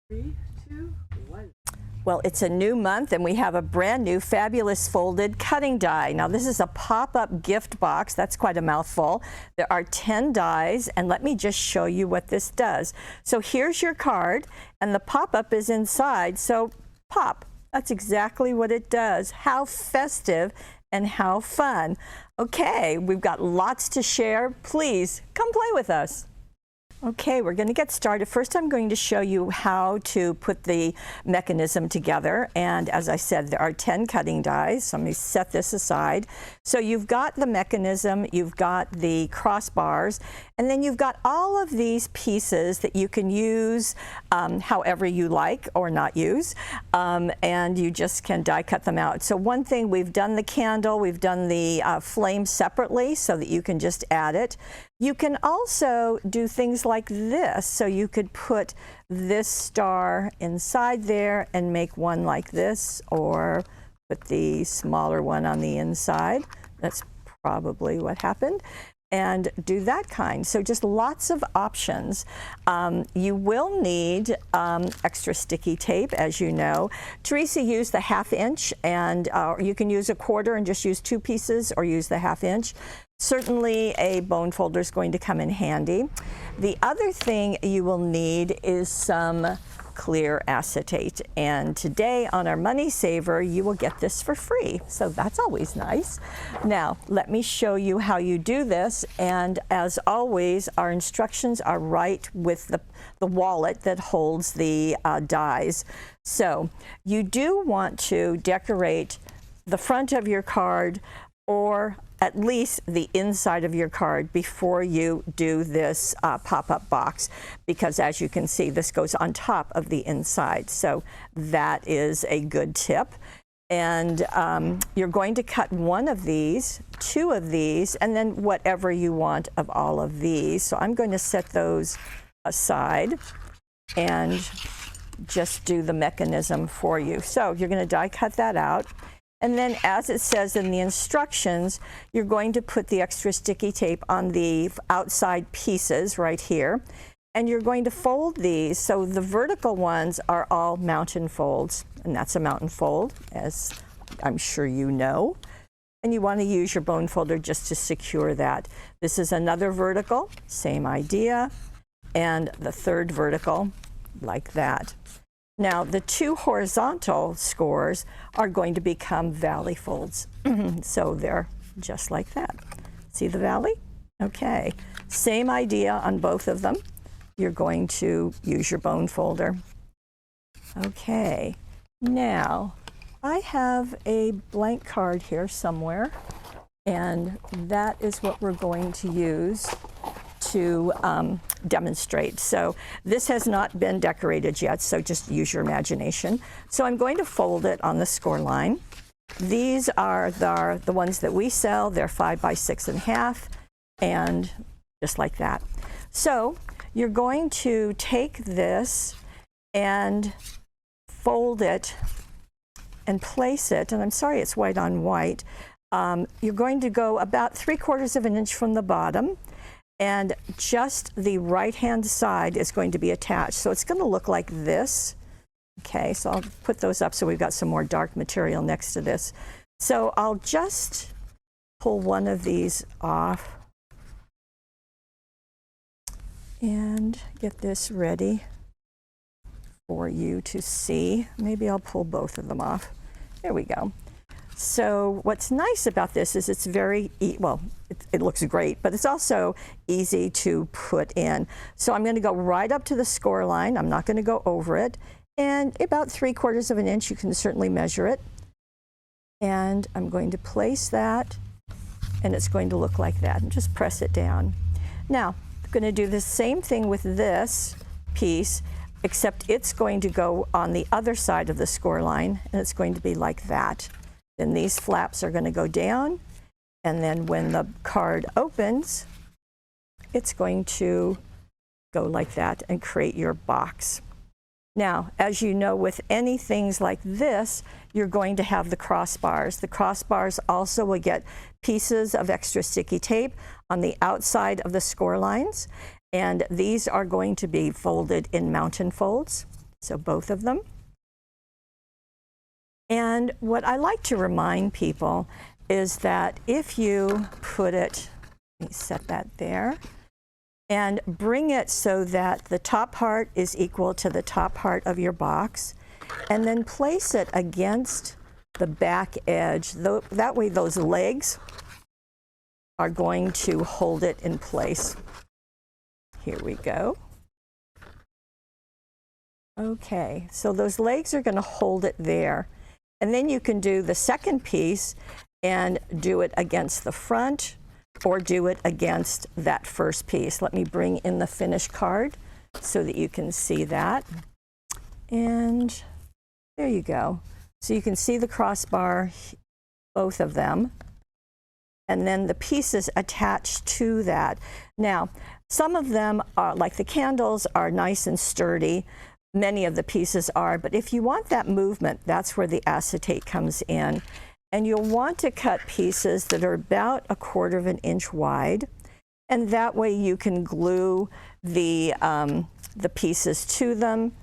Three, two, one. Well, it's a new month and we have a brand new fabulous folded cutting die. Now this is a pop-up gift box. That's quite a mouthful. There are 10 dies and let me just show you what this does. So here's your card and the pop-up is inside. So pop, that's exactly what it does. How festive and how fun. Okay, we've got lots to share. Please come play with us. Okay, we're going to get started. First, I'm going to show you how to put the mechanism together. And as I said, there are 10 cutting dies. So let me set this aside. So you've got the mechanism, you've got the crossbars, and then you've got all of these pieces that you can use however you like or not use. And you just can die cut them out. So one thing, we've done the candle, we've done the flame separately so that you can just add it. You can also do things like this. So you could put this star inside there and make one like this, or put the smaller one on the inside. That's probably what happened. And do that kind. So just lots of options. You will need extra sticky tape, as you know. Teresa used the 1/2 inch, and you can use a 1/4 and just use 2 pieces, or use the 1/2 inch. Certainly a bone folder is going to come in handy. The other thing you will need is some clear acetate, and today on our Money Saver you will get this for free, so that's always nice. Now let me show you how you do this, and as always our instructions are right with the wallet that holds the dies. So you do want to decorate the front of your card, or at least the inside of your card, before you do this pop-up box, because as you can see, this goes on top of the inside. So that is a good tip. And you're going to cut one of these, 2 of these, and then whatever you want of all of these. So I'm going to set those aside and just do the mechanism for you. So you're going to die cut that out. And then, as it says in the instructions, you're going to put the extra sticky tape on the outside pieces right here. And you're going to fold these. So the vertical ones are all mountain folds. And that's a mountain fold, as I'm sure you know. And you want to use your bone folder just to secure that. This is another vertical, same idea. And the third vertical, like that. Now, the 2 horizontal scores are going to become valley folds. So they're just like that. See the valley? Okay. Same idea on both of them. You're going to use your bone folder. Okay. Now, I have a blank card here somewhere, and that is what we're going to use to demonstrate. So this has not been decorated yet, so just use your imagination. So I'm going to fold it on the score line. These are the ones that we sell. They're 5 by 6.5, and just like that. So you're going to take this and fold it and place it, and I'm sorry it's white on white. You're going to go about 3/4 of an inch from the bottom, and just the right-hand side is going to be attached. So it's going to look like this. Okay, so I'll put those up so we've got some more dark material next to this. So I'll just pull one of these off and get this ready for you to see. Maybe I'll pull both of them off. There we go. So what's nice about this is it's very, well, it looks great, but it's also easy to put in. So I'm going to go right up to the score line. I'm not going to go over it. And about 3/4 of an inch, you can certainly measure it. And I'm going to place that, and it's going to look like that. And just press it down. Now, I'm going to do the same thing with this piece, except it's going to go on the other side of the score line, and it's going to be like that. Then these flaps are going to go down, and then when the card opens, it's going to go like that and create your box. Now, as you know, with any things like this, you're going to have the crossbars. The crossbars also will get pieces of extra sticky tape on the outside of the score lines, and these are going to be folded in mountain folds. So both of them. And what I like to remind people is that if you put it, let me set that there, and bring it so that the top part is equal to the top part of your box, and then place it against the back edge. That way those legs are going to hold it in place. Here we go. Okay, so those legs are going to hold it there. And then you can do the second piece and do it against the front or do it against that first piece. Let me bring in the finished card so that you can see that. And there you go. So you can see the crossbar, both of them, and then the pieces attached to that. Now, some of them are, like the candles, are nice and sturdy. Many of the pieces are, but if you want that movement, that's where the acetate comes in. And you'll want to cut pieces that are about 1/4 inch wide, and that way you can glue the pieces to them.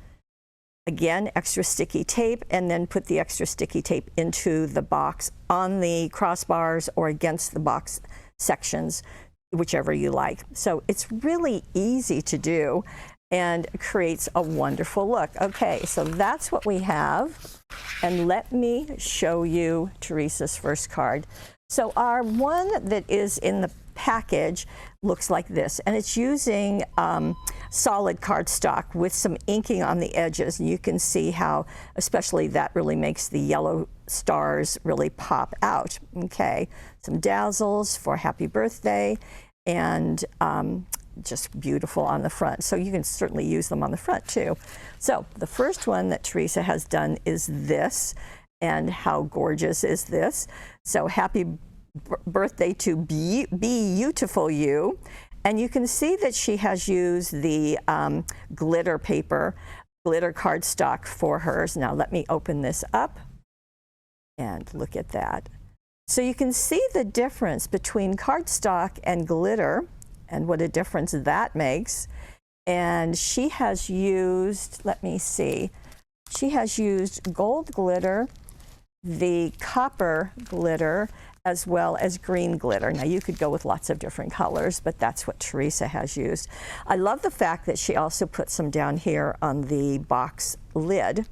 Again, extra sticky tape, and then put the extra sticky tape into the box on the crossbars or against the box sections, whichever you like. So it's really easy to do and creates a wonderful look. Okay, so that's what we have. And let me show you Teresa's first card. So our one that is in the package looks like this, and it's using solid cardstock with some inking on the edges, and you can see how especially that really makes the yellow stars really pop out. Okay, some dazzles for happy birthday, and just beautiful on the front. So you can certainly use them on the front too. So the first one that Teresa has done is this, and how gorgeous is this? So happy birthday to be beautiful you. And you can see that she has used the glitter paper, glitter cardstock for hers. Now let me open this up and look at that. So you can see the difference between cardstock and glitter, and what a difference that makes. And she has used, let me see, she has used gold glitter, the copper glitter, as well as green glitter. Now you could go with lots of different colors, but that's what Teresa has used. I love the fact that she also put some down here on the box lid.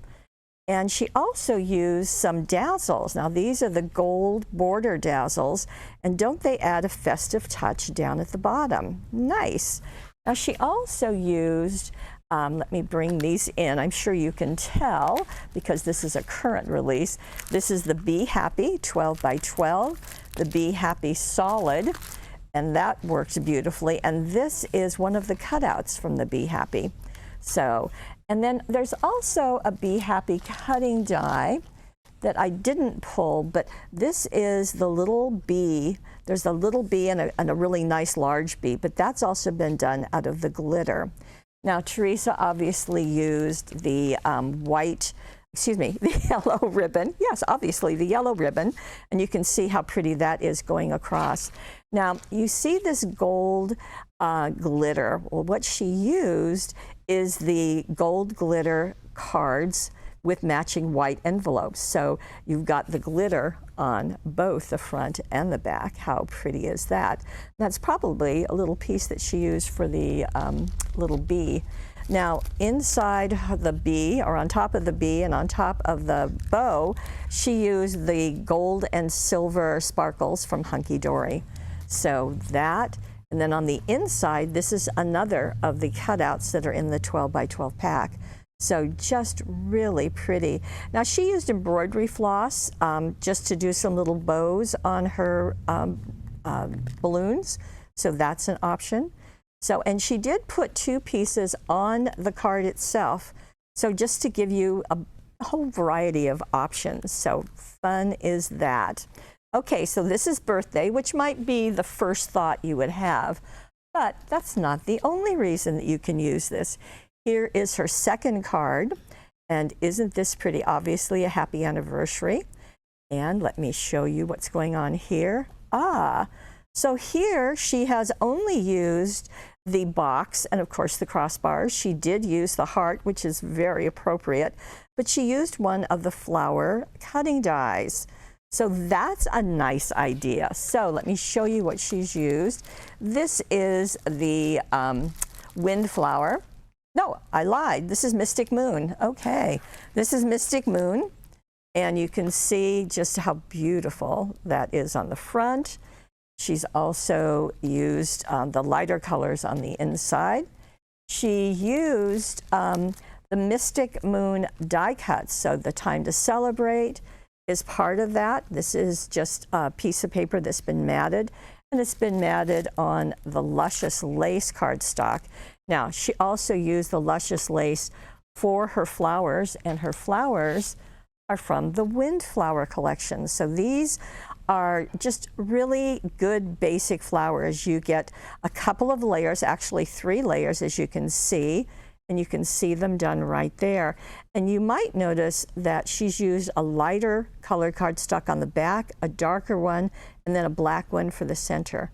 And she also used some dazzles. Now these are the gold border dazzles, and don't they add a festive touch down at the bottom? Nice. Now she also used, let me bring these in. I'm sure you can tell because this is a current release. This is the Be Happy 12 by 12, the Be Happy Solid, and that works beautifully. And this is one of the cutouts from the Be Happy. So, and then there's also a Be Happy cutting die that I didn't pull, but this is the little bee. There's a little bee and a really nice large bee, but that's also been done out of the glitter. Now, Teresa obviously used the the yellow ribbon. Yes, obviously the yellow ribbon, and you can see how pretty that is going across. Now, you see this gold glitter. Well, what she used is the gold glitter cards with matching white envelopes. So you've got the glitter on both the front and the back. How pretty is that? That's probably a little piece that she used for the little bee. Now inside the bee, or on top of the bee and on top of the bow, she used the gold and silver sparkles from Hunky Dory. So that, and then on the inside, this is another of the cutouts that are in the 12 by 12 pack. So just really pretty. Now she used embroidery floss just to do some little bows on her balloons. So that's an option. So, and she did put 2 pieces on the card itself. So just to give you a whole variety of options. So fun is that. Okay, so this is birthday, which might be the first thought you would have, but that's not the only reason that you can use this. Here is her second card, and isn't this pretty? Obviously a happy anniversary. And let me show you what's going on here. So here she has only used the box and of course the crossbars. She did use the heart, which is very appropriate, but she used one of the flower cutting dies. So that's a nice idea. So let me show you what she's used. This is the Windflower. No, I lied. This is Mystic Moon. Okay, this is Mystic Moon, and you can see just how beautiful that is on the front. She's also used the lighter colors on the inside. She used the Mystic Moon die cuts, so the Time to Celebrate is part of that. This is just a piece of paper that's been matted, and it's been matted on the Luscious Lace cardstock. Now, she also used the Luscious Lace for her flowers, and her flowers are from the Windflower collection. So these are just really good basic flowers. You get a couple of layers, actually 3 layers, as you can see, and you can see them done right there. And you might notice that she's used a lighter colored cardstock on the back, a darker one, and then a black one for the center.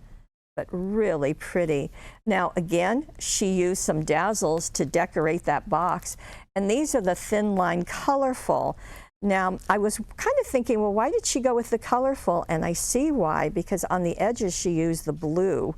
But really pretty. Now again, she used some dazzles to decorate that box, and these are the thin line colorful. Now I was kind of thinking, well, why did she go with the colorful? And I see why, because on the edges she used the blue.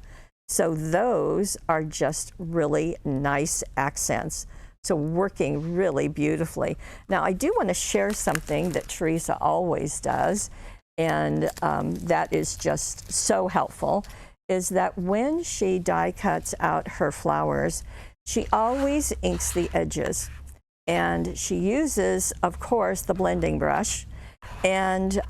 So those are just really nice accents. So working really beautifully. Now I do want to share something that Teresa always does, and that is just so helpful, is that when she die cuts out her flowers, she always inks the edges. And she uses, of course, the blending brush, and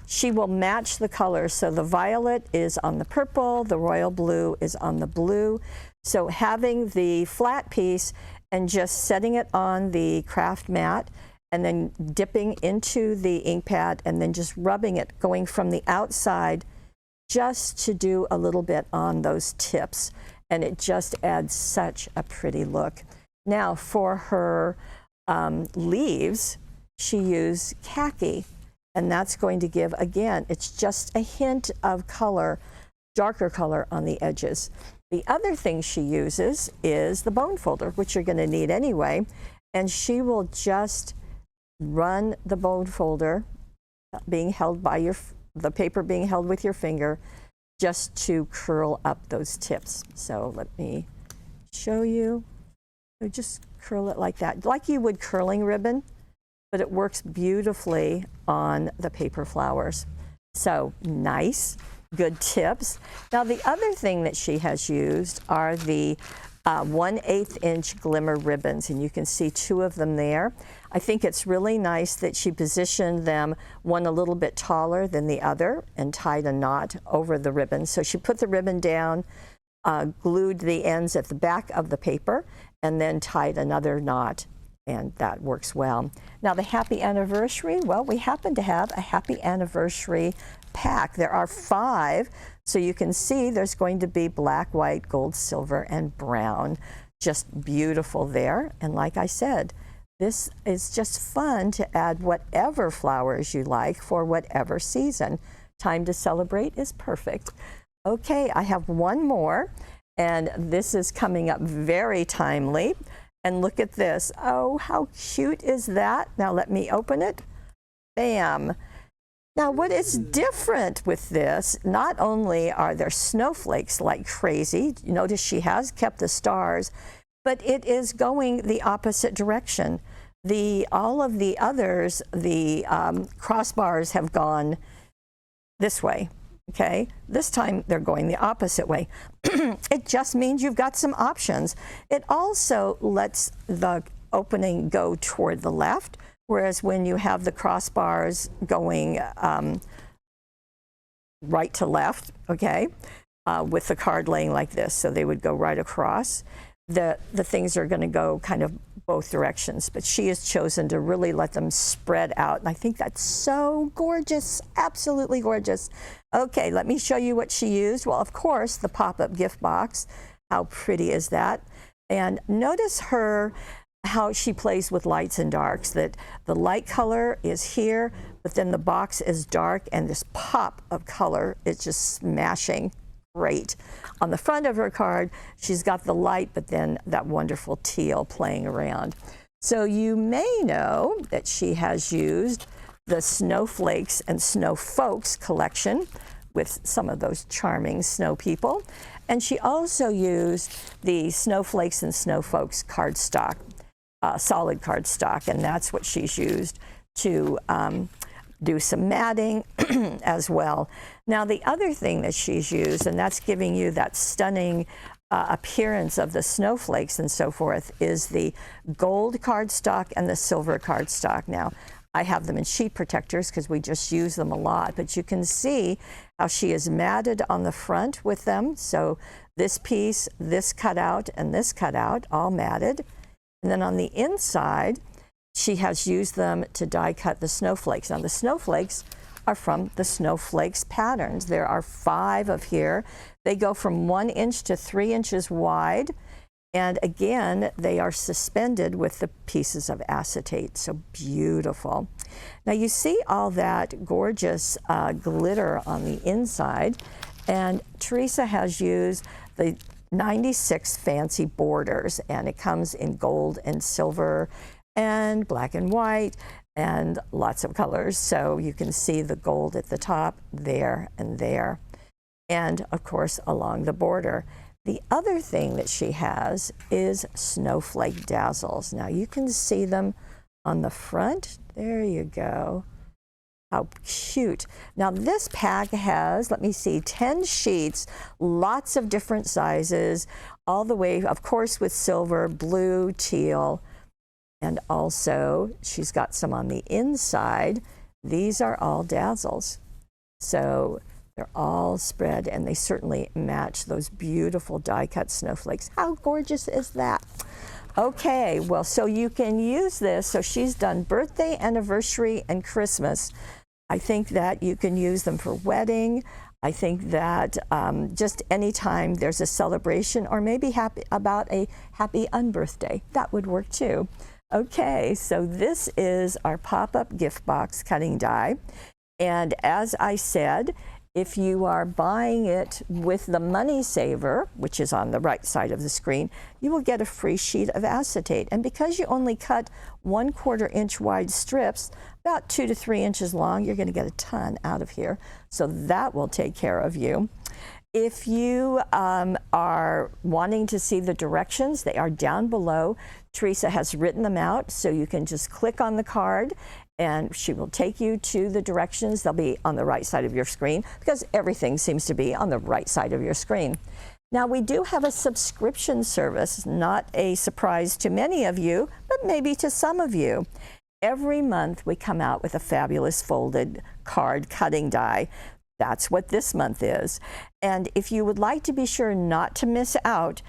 she will match the colors. So the violet is on the purple, the royal blue is on the blue. So having the flat piece and just setting it on the craft mat and then dipping into the ink pad and then just rubbing it, going from the outside just to do a little bit on those tips. And it just adds such a pretty look. Now for her leaves, she used khaki, and that's going to give, again, it's just a hint of color, darker color on the edges. The other thing she uses is the bone folder, which you're going to need anyway, and she will just run the bone folder being held by the paper being held with your finger, just to curl up those tips. So let me show you. So just curl it like that, like you would curling ribbon, but it works beautifully on the paper flowers. So nice, good tips. Now the other thing that she has used are the 1/8 inch glimmer ribbons, and you can see 2 of them there. I think it's really nice that she positioned them one a little bit taller than the other and tied a knot over the ribbon. So she put the ribbon down, glued the ends at the back of the paper, and then tied another knot, and that works well. Now the happy anniversary, well, we happen to have a happy anniversary pack. There are 5, so you can see there's going to be black, white, gold, silver, and brown. Just beautiful there. And like I said, this is just fun to add whatever flowers you like for whatever season. Time to Celebrate is perfect. Okay, I have one more, and this is coming up very timely. And look at this. Oh, how cute is that? Now let me open it. Bam. Now what is different with this, not only are there snowflakes like crazy, you notice she has kept the stars, but it is going the opposite direction. All of the others, the crossbars have gone this way. Okay, this time they're going the opposite way. It just means you've got some options. It also lets the opening go toward the left, whereas when you have the crossbars going right to left, okay, with the card laying like this, so they would go right across. The things are going to go kind of both directions, but she has chosen to really let them spread out, and I think that's so gorgeous, absolutely gorgeous. Okay, let me show you what she used. Well, of course, the pop-up gift box. How pretty is that? And notice how she plays with lights and darks, that the light color is here, but then the box is dark, and this pop of color is just smashing. great. On the front of her card, she's got the light, but then that wonderful teal playing around. So you may know that she has used the Snowflakes and Snow Folks collection with some of those charming snow people. And she also used the Snowflakes and Snow Folks cardstock, solid cardstock, and that's what she's used to do some matting as well. Now the other thing that she's used, and that's giving you that stunning appearance of the snowflakes and so forth, is the gold cardstock and the silver cardstock. Now I have them in sheet protectors because we just use them a lot, but you can see how she is matted on the front with them. So this piece, this cutout, and this cutout, all matted. And then on the inside, she has used them to die cut the snowflakes. Now the snowflakes are from the Snowflakes patterns. There are 5 of here. They go from 1 inch to 3 inches wide. And again, they are suspended with the pieces of acetate. So beautiful. Now you see all that gorgeous glitter on the inside. And Teresa has used the 96 fancy borders, and it comes in gold and silver and black and white and lots of colors. So you can see the gold at the top there and there. And of course, along the border. The other thing that she has is snowflake dazzles. Now you can see them on the front. There you go. How cute. Now this pack has, let me see, 10 sheets, lots of different sizes, all the way, of course, with silver, blue, teal, and also she's got some on the inside. These are all dazzles. So they're all spread, and they certainly match those beautiful die-cut snowflakes. How gorgeous is that? Okay, well, so you can use this. So she's done birthday, anniversary, and Christmas. I think that you can use them for wedding. I think that just anytime there's a celebration, or maybe about a happy unbirthday, that would work too. Okay, so this is our pop-up gift box cutting die. And as I said, if you are buying it with the Money Saver, which is on the right side of the screen, you will get a free sheet of acetate. And because you only cut 1/4 inch wide strips, about 2 to 3 inches long, you're going to get a ton out of here. So that will take care of you. If you are wanting to see the directions, they are down below. Teresa has written them out, so you can just click on the card and she will take you to the directions. They'll be on the right side of your screen because everything seems to be on the right side of your screen. Now we do have a subscription service, not a surprise to many of you, but maybe to some of you. Every month we come out with a fabulous folded card cutting die. That's what this month is. And if you would like to be sure not to miss out,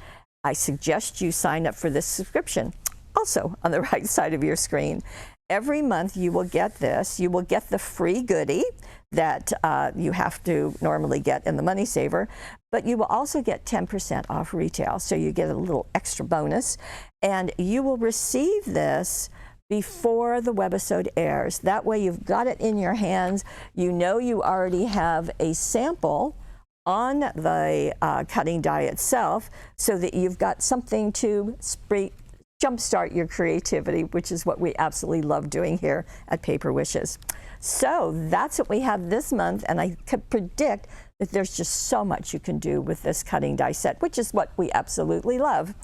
I suggest you sign up for this subscription, also on the right side of your screen. Every month you will get this. You will get the free goodie that you have to normally get in the Money Saver, but you will also get 10% off retail. So you get a little extra bonus, and you will receive this before the webisode airs. That way you've got it in your hands. You know you already have a sample on the cutting die itself, so that you've got something to jumpstart your creativity, which is what we absolutely love doing here at Paper Wishes. So that's what we have this month, and I could predict that there's just so much you can do with this cutting die set, which is what we absolutely love.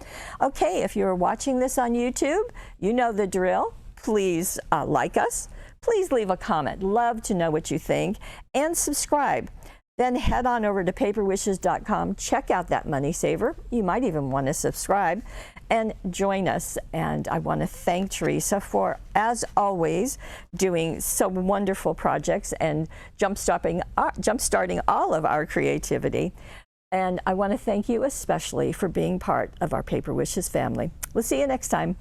Okay, if you're watching this on YouTube, you know the drill. Please like us. Please leave a comment. Love to know what you think, and subscribe. Then head on over to paperwishes.com, check out that Money Saver. You might even want to subscribe and join us. And I want to thank Teresa for, as always, doing so wonderful projects and jumpstarting all of our creativity. And I want to thank you especially for being part of our Paper Wishes family. We'll see you next time.